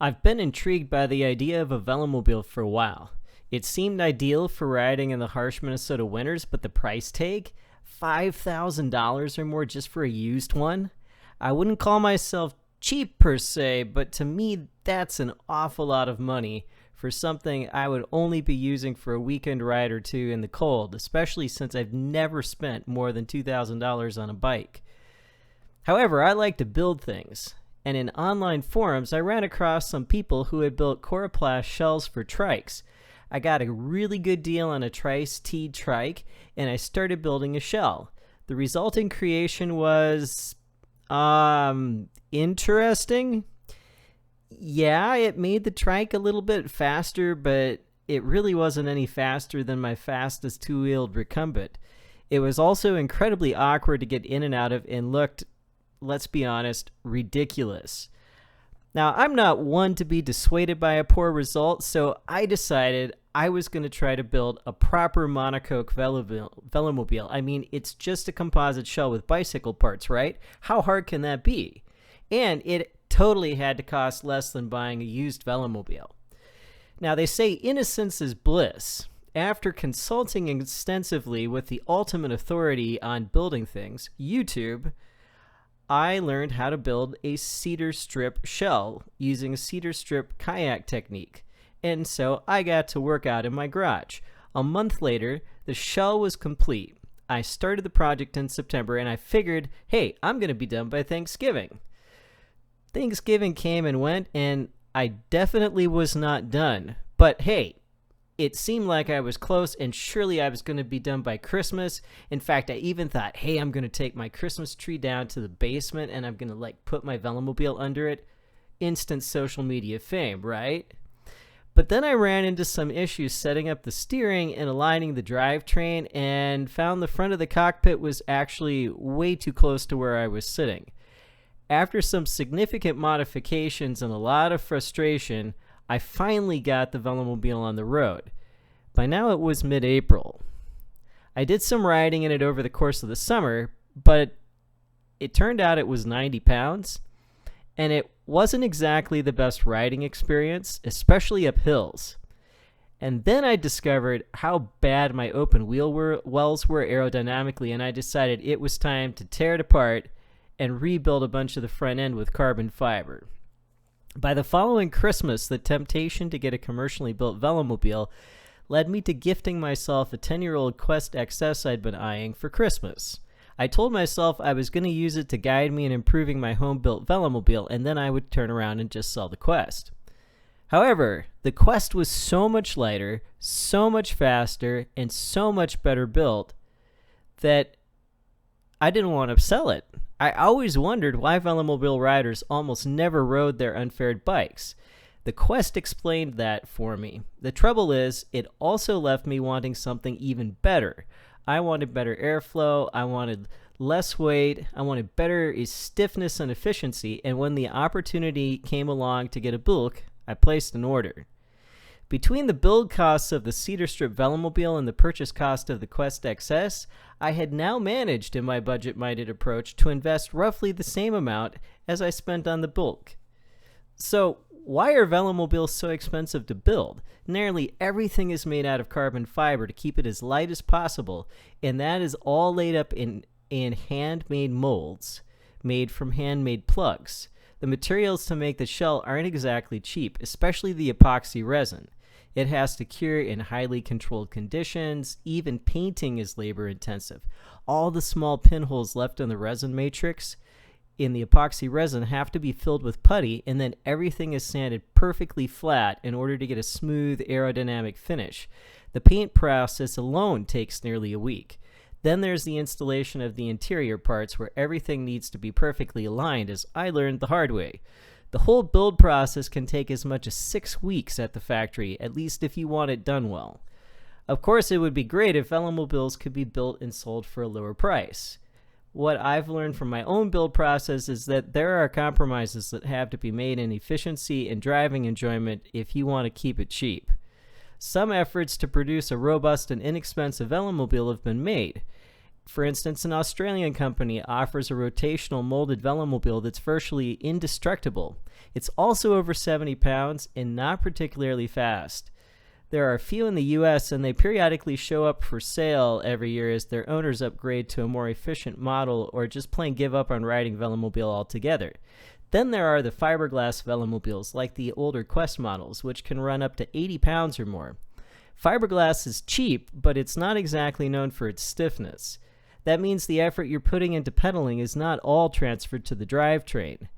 I've been intrigued by the idea of a Velomobile for a while. It seemed ideal for riding in the harsh Minnesota winters, but the price tag? $5,000 or more just for a used one? I wouldn't call myself cheap per se, but to me that's an awful lot of money for something I would only be using for a weekend ride or two in the cold, especially since I've never spent more than $2,000 on a bike. However, I like to build things, and in online forums I ran across some people who had built Coroplast shells for trikes. I got a really good deal on a Trice-T trike, and I started building a shell. The resulting creation was interesting. Yeah, it made the trike a little bit faster, but it really wasn't any faster than my fastest two-wheeled recumbent. It was also incredibly awkward to get in and out of and looked, let's be honest, ridiculous. Now, I'm not one to be dissuaded by a poor result, so I decided I was going to try to build a proper monocoque Velomobile. I mean, it's just a composite shell with bicycle parts, right? How hard can that be? And it totally had to cost less than buying a used Velomobile. Now, they say innocence is bliss. After consulting extensively with the ultimate authority on building things, YouTube, I learned how to build a cedar strip shell using a cedar strip kayak technique. And so I got to work out in my garage. A month later, the shell was complete. I started the project in September and I figured, hey, I'm going to be done by Thanksgiving. Thanksgiving came and went, and I definitely was not done. But hey, it seemed like I was close, and surely I was going to be done by Christmas. In fact, I even thought, hey, I'm going to take my Christmas tree down to the basement, and I'm going to put my Velomobile under it. Instant social media fame, right? But then I ran into some issues setting up the steering and aligning the drivetrain, and found the front of the cockpit was actually way too close to where I was sitting. After some significant modifications and a lot of frustration, I finally got the Velomobile on the road. By now it was mid-April. I did some riding in it over the course of the summer, but it turned out it was 90 pounds, and it wasn't exactly the best riding experience, especially up hills. And then I discovered how bad my open wheel wells were aerodynamically, and I decided it was time to tear it apart and rebuild a bunch of the front end with carbon fiber. By the following Christmas, the temptation to get a commercially built Velomobile led me to gifting myself a 10-year-old Quest XS I'd been eyeing for Christmas. I told myself I was going to use it to guide me in improving my home-built Velomobile, and then I would turn around and just sell the Quest. However, the Quest was so much lighter, so much faster, and so much better built that I didn't want to sell it. I always wondered why Velomobile riders almost never rode their unfaired bikes. The Quest explained that for me. The trouble is, it also left me wanting something even better. I wanted better airflow, I wanted less weight, I wanted better stiffness and efficiency, and when the opportunity came along to get a bulk, I placed an order. Between the build costs of the Cedar Strip Velomobile and the purchase cost of the Quest XS, I had now managed in my budget-minded approach to invest roughly the same amount as I spent on the bulk. So, why are Velomobiles so expensive to build? Nearly everything is made out of carbon fiber to keep it as light as possible, and that is all laid up in handmade molds made from handmade plugs. The materials to make the shell aren't exactly cheap, especially the epoxy resin. It has to cure in highly controlled conditions. Even painting is labor intensive. All the small pinholes left in the resin matrix in the epoxy resin have to be filled with putty, and then everything is sanded perfectly flat in order to get a smooth aerodynamic finish. The paint process alone takes nearly a week. Then there's the installation of the interior parts where everything needs to be perfectly aligned, as I learned the hard way. The whole build process can take as much as 6 weeks at the factory, at least if you want it done well. Of course, it would be great if Velomobiles could be built and sold for a lower price. What I've learned from my own build process is that there are compromises that have to be made in efficiency and driving enjoyment if you want to keep it cheap. Some efforts to produce a robust and inexpensive Velomobile have been made, For instance, an Australian company offers a rotational molded velomobile that's virtually indestructible. It's also over 70 pounds and not particularly fast. There are a few in the US, and they periodically show up for sale every year as their owners upgrade to a more efficient model or just plain give up on riding velomobile altogether. Then there are the fiberglass velomobiles, like the older Quest models, which can run up to 80 pounds or more. Fiberglass is cheap, but it's not exactly known for its stiffness. That means the effort you're putting into pedaling is not all transferred to the drivetrain.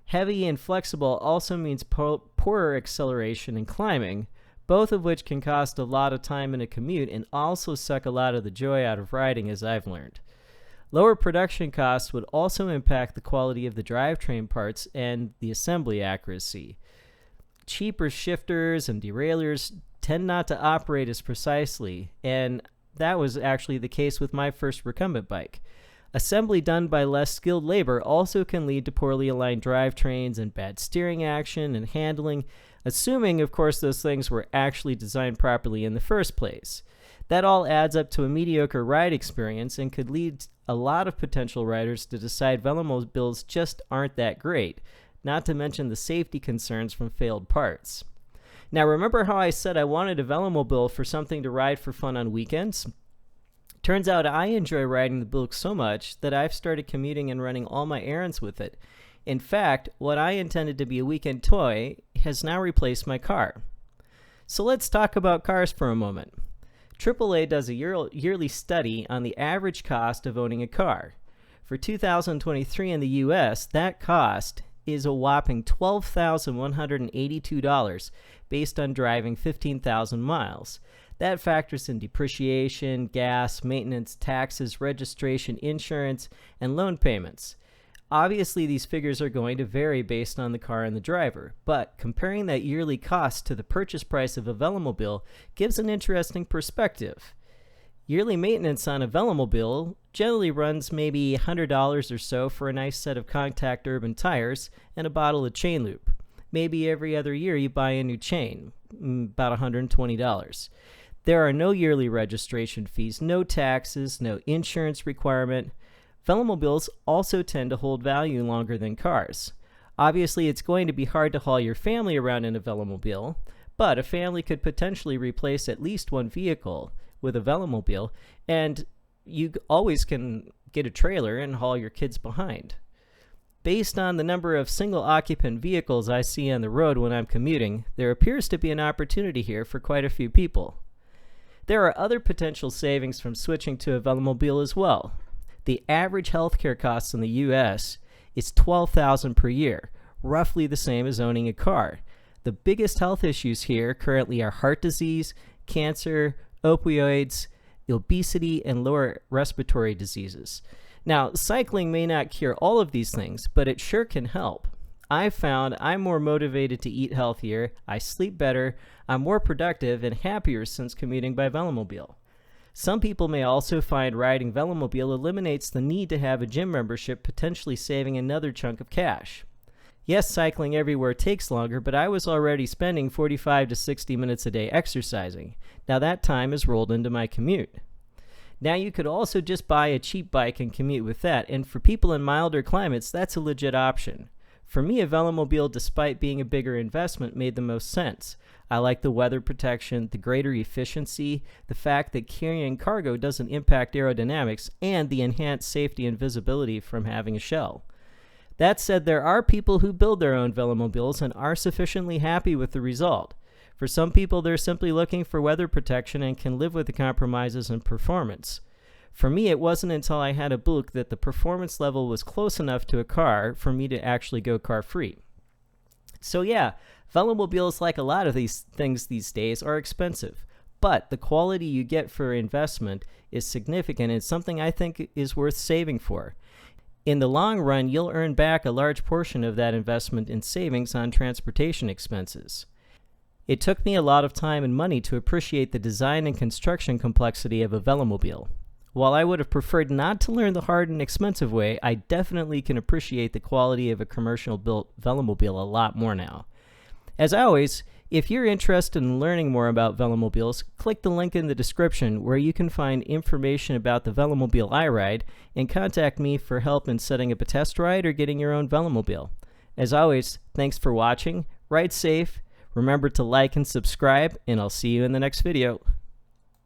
Heavy and flexible also means poorer acceleration and climbing, both of which can cost a lot of time in a commute and also suck a lot of the joy out of riding, as I've learned. Lower production costs would also impact the quality of the drivetrain parts and the assembly accuracy. Cheaper shifters and derailleurs tend not to operate as precisely, and that was actually the case with my first recumbent bike. Assembly done by less skilled labor also can lead to poorly aligned drivetrains and bad steering action and handling, assuming, of course, those things were actually designed properly in the first place. That all adds up to a mediocre ride experience and could lead a lot of potential riders to decide velomobiles just aren't that great, not to mention the safety concerns from failed parts. Now, remember how I said I wanted a velomobile for something to ride for fun on weekends? Turns out I enjoy riding the Buick so much that I've started commuting and running all my errands with it. In fact, what I intended to be a weekend toy has now replaced my car. So let's talk about cars for a moment. AAA does a yearly study on the average cost of owning a car. For 2023 in the US, that cost is a whopping $12,182 based on driving 15,000 miles. That factors in depreciation, gas, maintenance, taxes, registration, insurance, and loan payments. Obviously, these figures are going to vary based on the car and the driver, but comparing that yearly cost to the purchase price of a velomobile gives an interesting perspective. Yearly maintenance on a velomobile generally runs maybe $100 or so for a nice set of contact urban tires and a bottle of chain lube. Maybe every other year you buy a new chain, about $120. There are no yearly registration fees, no taxes, no insurance requirement. Velomobiles also tend to hold value longer than cars. Obviously, it's going to be hard to haul your family around in a velomobile, but a family could potentially replace at least one vehicle with a velomobile, and you always can get a trailer and haul your kids behind. Based on the number of single-occupant vehicles I see on the road when I'm commuting, there appears to be an opportunity here for quite a few people. There are other potential savings from switching to a velomobile as well. The average healthcare costs in the U.S. is $12,000 per year, roughly the same as owning a car. The biggest health issues here currently are heart disease, cancer, opioids, obesity, and lower respiratory diseases. Now, cycling may not cure all of these things, but it sure can help. I've found I'm more motivated to eat healthier, I sleep better, I'm more productive and happier since commuting by velomobile. Some people may also find riding velomobile eliminates the need to have a gym membership, potentially saving another chunk of cash. Yes, cycling everywhere takes longer, but I was already spending 45 to 60 minutes a day exercising. Now that time is rolled into my commute. Now you could also just buy a cheap bike and commute with that, and for people in milder climates, that's a legit option. For me, a velomobile, despite being a bigger investment, made the most sense. I like the weather protection, the greater efficiency, the fact that carrying cargo doesn't impact aerodynamics, and the enhanced safety and visibility from having a shell. That said, there are people who build their own velomobiles and are sufficiently happy with the result. For some people, they're simply looking for weather protection and can live with the compromises in performance. For me, it wasn't until I had a Buick that the performance level was close enough to a car for me to actually go car-free. So yeah, velomobiles, like a lot of these things these days, are expensive, but the quality you get for investment is significant and something I think is worth saving for. In the long run, you'll earn back a large portion of that investment in savings on transportation expenses. It took me a lot of time and money to appreciate the design and construction complexity of a velomobile. While I would have preferred not to learn the hard and expensive way, I definitely can appreciate the quality of a commercial-built velomobile a lot more now. As always, If you're interested in learning more about Velomobiles, click the link in the description where you can find information about the Velomobile I ride and contact me for help in setting up a test ride or getting your own Velomobile. As always, thanks for watching, ride safe, remember to like and subscribe, and I'll see you in the next video.